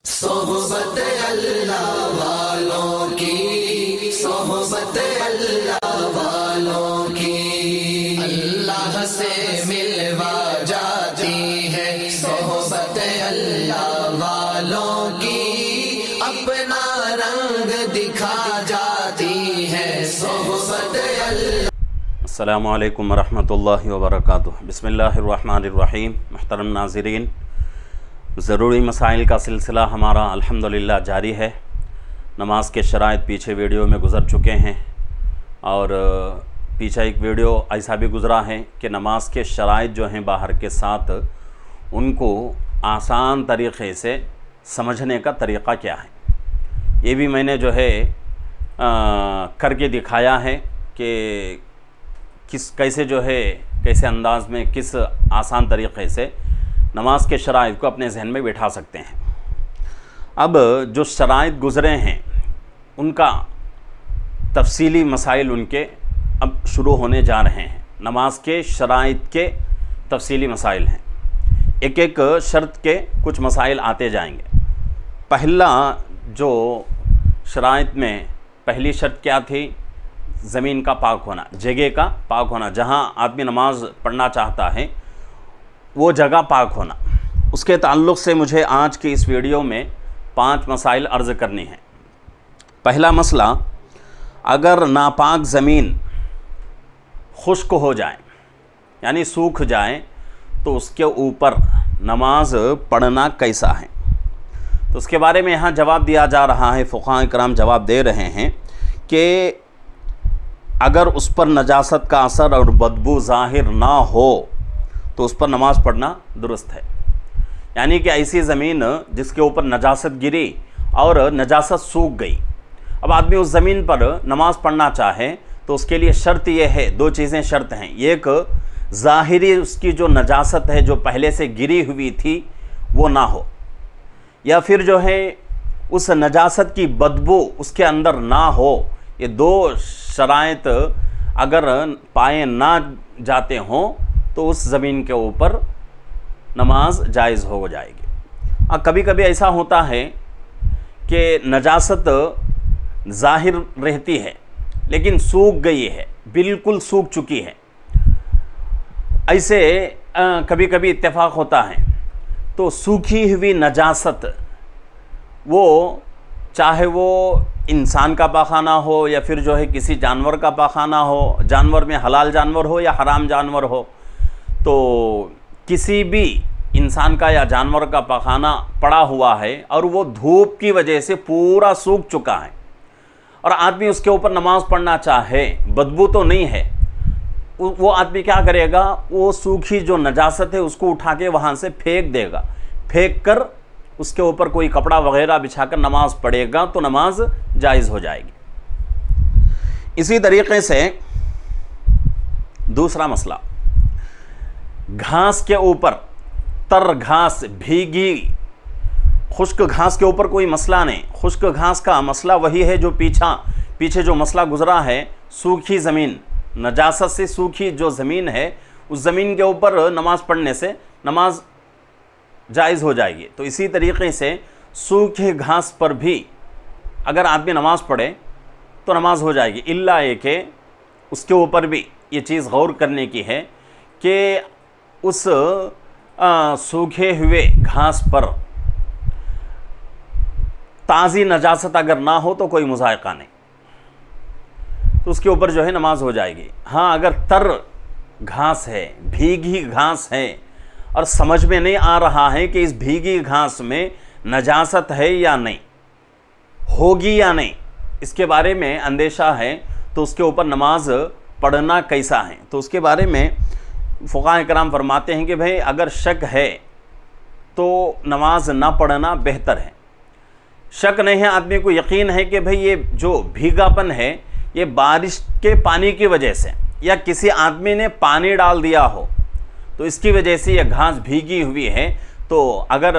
صحبت اللہ والوں کی، صحبت اللہ والوں کی، اللہ سے ملوا جاتی ہے صحبت اللہ والوں کی، اپنا رنگ دکھا جاتی ہے صحبت اللہ۔ السلام علیکم ورحمۃ اللہ وبرکاتہ۔ بسم اللہ الرحمن الرحیم۔ محترم ناظرین، ضروری مسائل کا سلسلہ ہمارا الحمدللہ جاری ہے۔ نماز کے شرائط پیچھے ویڈیو میں گزر چکے ہیں، اور پیچھے ایک ویڈیو ایسا بھی گزرا ہے کہ نماز کے شرائط جو ہیں باہر کے ساتھ، ان کو آسان طریقے سے سمجھنے کا طریقہ کیا ہے، یہ بھی میں نے جو ہے کر کے دکھایا ہے کہ کیسے انداز میں کس آسان طریقے سے نماز کے شرائط کو اپنے ذہن میں بٹھا سکتے ہیں۔ اب جو شرائط گزرے ہیں ان کا تفصیلی مسائل ان کے اب شروع ہونے جا رہے ہیں۔ نماز کے شرائط کے تفصیلی مسائل ہیں، ایک ایک شرط کے کچھ مسائل آتے جائیں گے۔ پہلا جو شرائط میں پہلی شرط کیا تھی؟ زمین کا پاک ہونا، جگہ کا پاک ہونا، جہاں آدمی نماز پڑھنا چاہتا ہے وہ جگہ پاک ہونا۔ اس کے تعلق سے مجھے آج کی اس ویڈیو میں 5 مسائل عرض کرنی ہیں۔ پہلا مسئلہ، اگر ناپاک زمین خشک ہو جائے یعنی سوکھ جائے تو اس کے اوپر نماز پڑھنا کیسا ہے؟ تو اس کے بارے میں یہاں جواب دیا جا رہا ہے، فقہاء کرام جواب دے رہے ہیں کہ اگر اس پر نجاست کا اثر اور بدبو ظاہر نہ ہو تو اس پر نماز پڑھنا درست ہے۔ یعنی کہ ایسی زمین جس کے اوپر نجاست گری اور نجاست سوکھ گئی، اب آدمی اس زمین پر نماز پڑھنا چاہے تو اس کے لیے شرط یہ ہے، 2 چیزیں شرط ہیں۔ ایک، ظاہری اس کی جو نجاست ہے جو پہلے سے گری ہوئی تھی وہ نہ ہو، یا پھر جو ہے اس نجاست کی بدبو اس کے اندر نہ ہو۔ یہ 2 شرائط اگر پائے نہ جاتے ہوں تو اس زمین کے اوپر نماز جائز ہو جائے گی۔ کبھی کبھی ایسا ہوتا ہے کہ نجاست ظاہر رہتی ہے لیکن سوکھ گئی ہے، بالکل سوکھ چکی ہے، ایسے کبھی کبھی اتفاق ہوتا ہے۔ تو سوکھی ہوئی نجاست، وہ چاہے وہ انسان کا پاخانہ ہو یا پھر جو ہے کسی جانور کا پاخانہ ہو، جانور میں حلال جانور ہو یا حرام جانور ہو، تو کسی بھی انسان کا یا جانور کا پاخانہ پڑا ہوا ہے اور وہ دھوپ کی وجہ سے پورا سوکھ چکا ہے، اور آدمی اس کے اوپر نماز پڑھنا چاہے، بدبو تو نہیں ہے، وہ آدمی کیا کرے گا؟ وہ سوکھی جو نجاست ہے اس کو اٹھا کے وہاں سے پھینک دے گا، پھینک کر اس کے اوپر کوئی کپڑا وغیرہ بچھا کر نماز پڑھے گا تو نماز جائز ہو جائے گی۔ اسی طریقے سے دوسرا مسئلہ، گھاس کے اوپر، تر گھاس، بھیگی خشک گھاس کے اوپر کوئی مسئلہ نہیں۔ خشک گھاس کا مسئلہ وہی ہے جو پیچھے جو مسئلہ گزرا ہے، سوکھی زمین، نجاست سے سوکھی جو زمین ہے اس زمین کے اوپر نماز پڑھنے سے نماز جائز ہو جائے گی۔ تو اسی طریقے سے سوکھے گھاس پر بھی اگر آدمی نماز پڑھے تو نماز ہو جائے گی، الا یہ کہ اس کے اوپر بھی یہ چیز غور کرنے کی ہے کہ اس سوکھے ہوئے گھاس پر تازی نجاست اگر نہ ہو تو کوئی مذائقہ نہیں، تو اس کے اوپر جو ہے نماز ہو جائے گی۔ ہاں، اگر تر گھاس ہے، بھیگی گھاس ہے اور سمجھ میں نہیں آ رہا ہے کہ اس بھیگی گھاس میں نجاست ہے یا نہیں، ہوگی یا نہیں، اس کے بارے میں اندیشہ ہے، تو اس کے اوپر نماز پڑھنا کیسا ہے؟ تو اس کے بارے میں فقہاء کرام فرماتے ہیں کہ بھئی اگر شک ہے تو نماز نہ پڑھنا بہتر ہے۔ شک نہیں ہے، آدمی کو یقین ہے کہ بھئی یہ جو بھیگاپن ہے یہ بارش کے پانی کی وجہ سے یا کسی آدمی نے پانی ڈال دیا ہو تو اس کی وجہ سے یہ گھاس بھیگی ہوئی ہے، تو اگر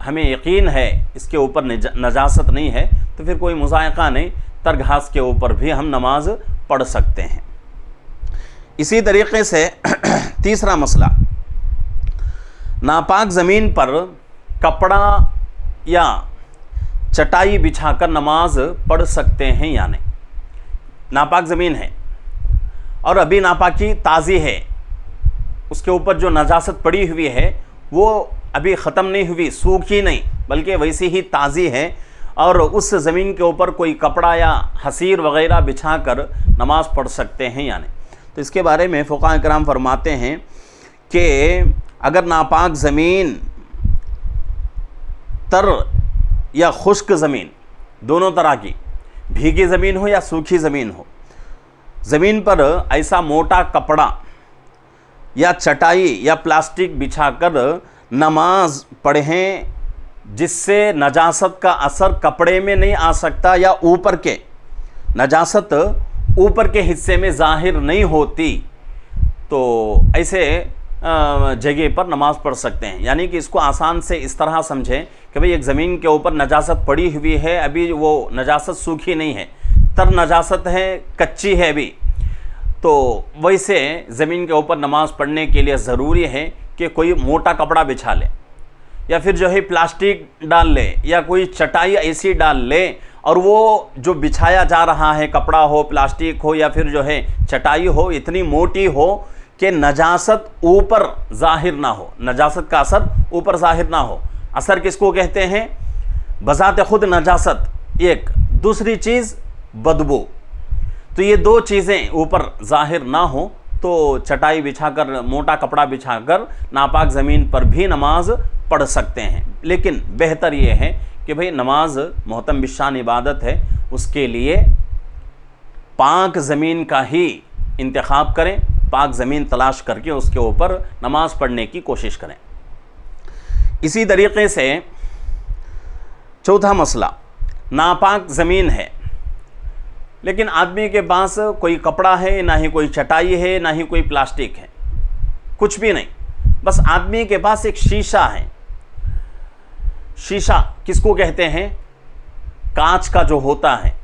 ہمیں یقین ہے اس کے اوپر نجاست نہیں ہے تو پھر کوئی مذائقہ نہیں، تر گھاس کے اوپر بھی ہم نماز پڑھ سکتے ہیں۔ اسی طریقے سے تیسرا مسئلہ، ناپاک زمین پر کپڑا یا चटाई बिछाकर नमाज पढ़ सकते हैं या नहीं। नापाक ज़मीन है और अभी नापाकी ताज़ी है, उसके ऊपर जो नजासत पड़ी हुई है वो अभी ख़त्म नहीं हुई, सूखी नहीं बल्कि वैसी ही ताज़ी है, और उस ज़मीन के ऊपर कोई कपड़ा या हसीर वग़ैरह बिछाकर नमाज़ पढ़ सकते हैं या नहीं। तो इसके बारे में फ़ुक़हा किराम फरमाते हैं कि अगर नापाक ज़मीन तर या खुश्क ज़मीन, दोनों तरह की, भीगी ज़मीन हो या सूखी ज़मीन हो, ज़मीन पर ऐसा मोटा कपड़ा या चटाई या प्लास्टिक बिछाकर नमाज पढ़ें जिससे नजासत का असर कपड़े में नहीं आ सकता या ऊपर के नजासत ऊपर के हिस्से में ज़ाहिर नहीं होती, तो ऐसे जगह पर नमाज़ पढ़ सकते हैं। यानी कि इसको आसान से इस तरह समझें कि भाई एक ज़मीन के ऊपर नजासत पड़ी हुई है, अभी वो नजासत सूखी नहीं है, तर नजासत है, कच्ची है अभी, तो वैसे ज़मीन के ऊपर नमाज़ पढ़ने के लिए ज़रूरी है कि कोई मोटा कपड़ा बिछा ले या फिर जो है प्लास्टिक डाल ले या कोई चटाई ऐसी डाल ले, और वो जो बिछाया जा रहा है कपड़ा हो, प्लास्टिक हो या फिर जो है चटाई हो, इतनी मोटी हो कि नजासत ऊपर ज़ाहिर ना हो, नजासत का असर ऊपर ज़ाहिर ना हो। असर किसको कहते हैं? बज़ाते खुद नजासत एक, दूसरी चीज़ बदबू। तो ये दो चीज़ें ऊपर ज़ाहिर ना हो तो चटाई बिछाकर, मोटा कपड़ा बिछाकर नापाक ज़मीन पर भी नमाज पढ़ सकते हैं। लेकिन बेहतर ये है कि भाई नमाज मोहतम बिशान इबादत है, उसके लिए पाक ज़मीन का ही इंतखाब करें, पाक ज़मीन तलाश करके उसके ऊपर नमाज पढ़ने की कोशिश करें। इसी तरीक़े से चौथा मसला, नापाक ज़मीन है लेकिन आदमी के पास कोई कपड़ा है, ना ही कोई चटाई है, ना ही कोई प्लास्टिक है, कुछ भी नहीं, बस आदमी के पास एक शीशा है। शीशा किसको कहते हैं? कांच का जो होता है,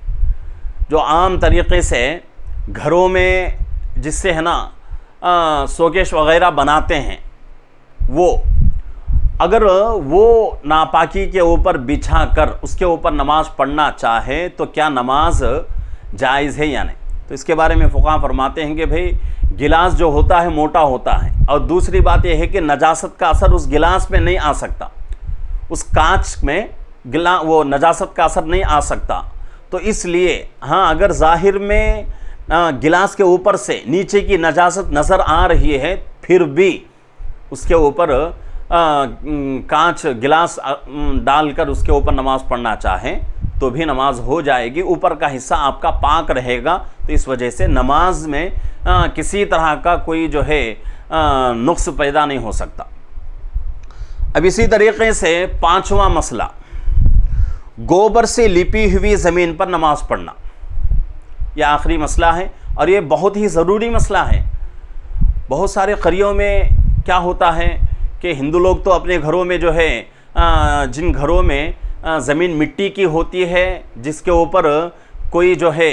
जो आम तरीक़े से घरों में जिससे है ना शोकेश वग़ैरह बनाते हैं, वो अगर वो नापाकी के ऊपर बिछा कर उसके ऊपर नमाज पढ़ना चाहे तो क्या नमाज जायज़ है या नहीं? तो इसके बारे में फ़ुक़हा फरमाते हैं कि भाई गिलास जो होता है मोटा होता है, और दूसरी बात यह है कि नजासत का असर उस गिलास में नहीं आ सकता, उस कांच में वो नजासत का असर नहीं आ सकता। तो इसलिए हाँ, अगर ज़ाहिर में गिलास के ऊपर से नीचे की नजासत नज़र आ रही है फिर भी उसके ऊपर कांच गिलास डालकर उसके ऊपर नमाज़ पढ़ना चाहें तो भी नमाज हो जाएगी, ऊपर का हिस्सा आपका पाक रहेगा। तो इस वजह से नमाज में किसी तरह का कोई जो है नुक्स पैदा नहीं हो सकता। अब इसी तरीक़े से पांचवा मसला, गोबर से लिपी हुई ज़मीन पर नमाज पढ़ना, यह आखिरी मसला है और ये बहुत ही ज़रूरी मसला है। बहुत सारे क़रियों में क्या होता है कि हिंदू लोग तो अपने घरों में जो है जिन घरों में ज़मीन मिट्टी की होती है, जिसके ऊपर कोई जो है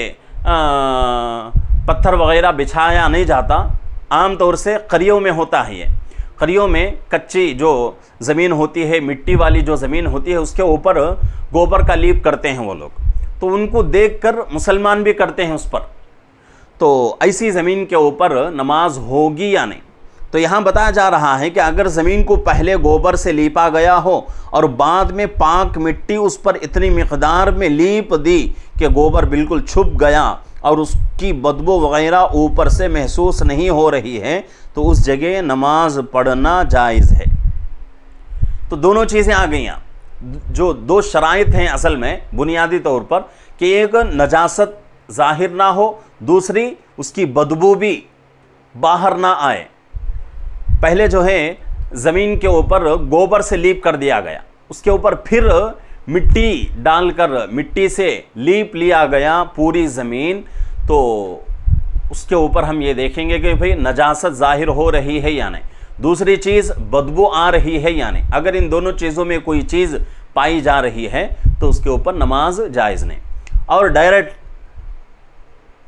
पत्थर वग़ैरह बिछाया नहीं जाता, आम तौर से क़रियों में होता है। ये क़रियों में कच्ची जो ज़मीन होती है, मिट्टी वाली जो ज़मीन होती है, उसके ऊपर गोबर का लीप करते हैं वो लोग, तो उनको देखकर मुसलमान भी करते हैं उस पर। तो ऐसी ज़मीन के ऊपर नमाज होगी या नहीं? तो यहाँ बताया जा रहा है कि अगर ज़मीन को पहले गोबर से लीपा गया हो और बाद में पाक मिट्टी उस पर इतनी मिक़दार में लीप दी कि गोबर बिल्कुल छुप गया और उसकी बदबू वग़ैरह ऊपर से महसूस नहीं हो रही है, तो उस जगह नमाज पढ़ना जायज़ है। तो दोनों चीज़ें आ गई हैं, जो दो शराइत हैं असल में बुनियादी तौर पर, कि एक नजासत ज़ाहिर ना हो, दूसरी उसकी बदबू भी बाहर ना आए। पहले जो है ज़मीन के ऊपर गोबर से लीप कर दिया गया, उसके ऊपर फिर मिट्टी डालकर मिट्टी से लीप लिया गया पूरी ज़मीन, तो उसके ऊपर हम ये देखेंगे कि भाई नजासत ज़ाहिर हो रही है या नहीं, दूसरी चीज़ बदबू आ रही है या नहीं। अगर इन दोनों चीज़ों में कोई चीज़ पाई जा रही है तो उसके ऊपर नमाज जायज़ नहीं। और डायरेक्ट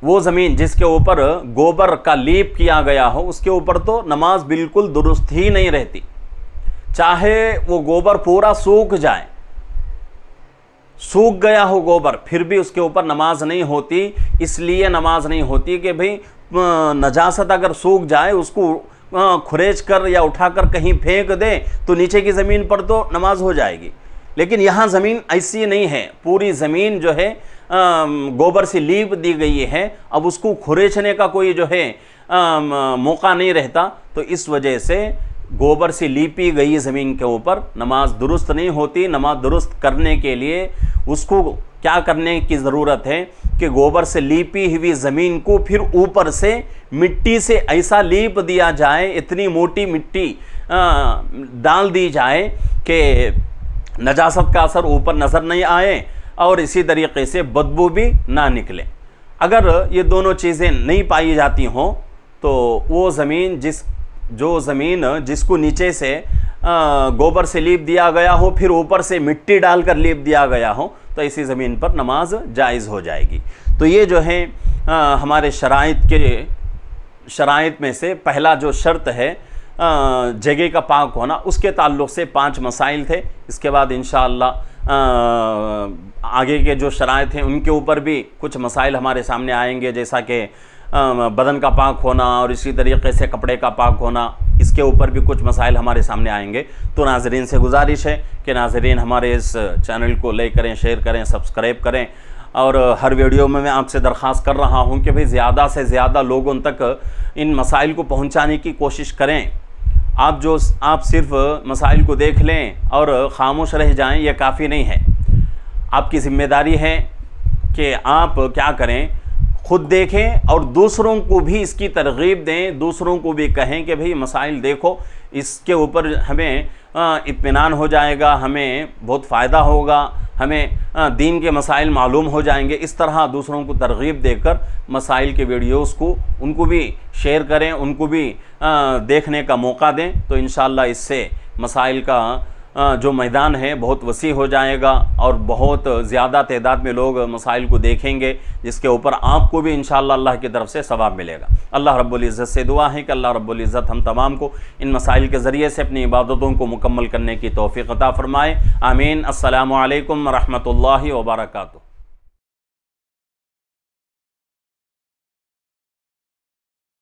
वो ज़मीन जिसके ऊपर गोबर का लीप किया गया हो उसके ऊपर तो नमाज बिल्कुल दुरुस्त ही नहीं रहती, चाहे वो गोबर पूरा सूख जाए, सूख गया हो गोबर फिर भी उसके ऊपर नमाज नहीं होती। इसलिए नमाज नहीं होती कि भाई नजासत अगर सूख जाए उसको खुरेच कर या उठाकर कहीं फेंक दे तो नीचे की ज़मीन पर तो नमाज हो जाएगी। लेकिन यहाँ ज़मीन ऐसी नहीं है, पूरी ज़मीन जो है गोबर से लीप दी गई है, अब उसको खुरेचने का कोई जो है मौका नहीं रहता। तो इस वजह से गोबर से लीपी गई ज़मीन के ऊपर नमाज दुरुस्त नहीं होती। नमाज दुरुस्त करने के लिए उसको क्या करने की ज़रूरत है कि गोबर से लीपी हुई ज़मीन को फिर ऊपर से मिट्टी से ऐसा लीप दिया जाए, इतनी मोटी मिट्टी डाल दी जाए कि नजासत का असर ऊपर नज़र नहीं आए और इसी तरीके से बदबू भी ना निकले। अगर ये दोनों चीज़ें नहीं पाई जाती हों तो वो ज़मीन जो ज़मीन जिसको नीचे से गोबर से लीप दिया गया हो फिर ऊपर से मिट्टी डालकर लीप दिया गया हो तो ऐसी ज़मीन पर नमाज जायज़ हो जाएगी। तो ये जो है हमारे शराइत में से पहला जो शर्त है जगह का पाक होना, उसके ताल्लुक़ से 5 मसाइल थे। इसके बाद इंशाअल्लाह आगे के जो शराइत हैं उनके ऊपर भी कुछ मसाइल हमारे सामने आएंगे, जैसा कि बदन का पाक होना और इसी तरीके से कपड़े का पाक होना, इसके ऊपर भी कुछ मसाइल हमारे सामने आएंगे। तो नाज़रीन से गुजारिश है कि नाज़रीन हमारे इस चैनल को लाइक करें, शेयर करें, सब्सक्राइब करें और हर वीडियो में मैं आपसे दरख्वास्त कर रहा हूं कि भाई ज़्यादा से ज़्यादा लोगों तक इन मसाइल को पहुंचाने की कोशिश करें। आप सिर्फ मसाइल को देख लें और ख़ामोश रह जाएं, यह काफ़ी नहीं है। आपकी ज़िम्मेदारी है कि आप क्या करें, खुद देखें और दूसरों को भी इसकी तरगीब दें, दूसरों को भी कहें कि भाई मसाइल देखो, इसके ऊपर हमें इत्मीनान हो जाएगा, हमें बहुत फ़ायदा होगा, हमें दीन के मसाइल मालूम हो जाएंगे। इस तरह दूसरों को तरगीब देकर मसाइल के वीडियोस को उनको भी शेयर करें, उनको भी देखने का मौका दें। तो इंशाअल्लाह इससे मसाइल का जो मैदान है बहुत वसी हो जाएगा और बहुत ज़्यादा तादाद में लोग मसाइल को देखेंगे, जिसके ऊपर आपको भी इंशाअल्लाह अल्लाह की तरफ से सवाब मिलेगा। अल्लाह रब्बुल इज़्ज़त से दुआ है कि अल्लाह रब्बुल इज़्ज़त हम तमाम को इन मसाइल के ज़रिए से अपनी इबादतों को मुकम्मल करने की तौफ़ीक़ अता फ़रमाए। आमीन। अस्सलामु अलैकुम व रहमतुल्लाहि व बरकातुहू।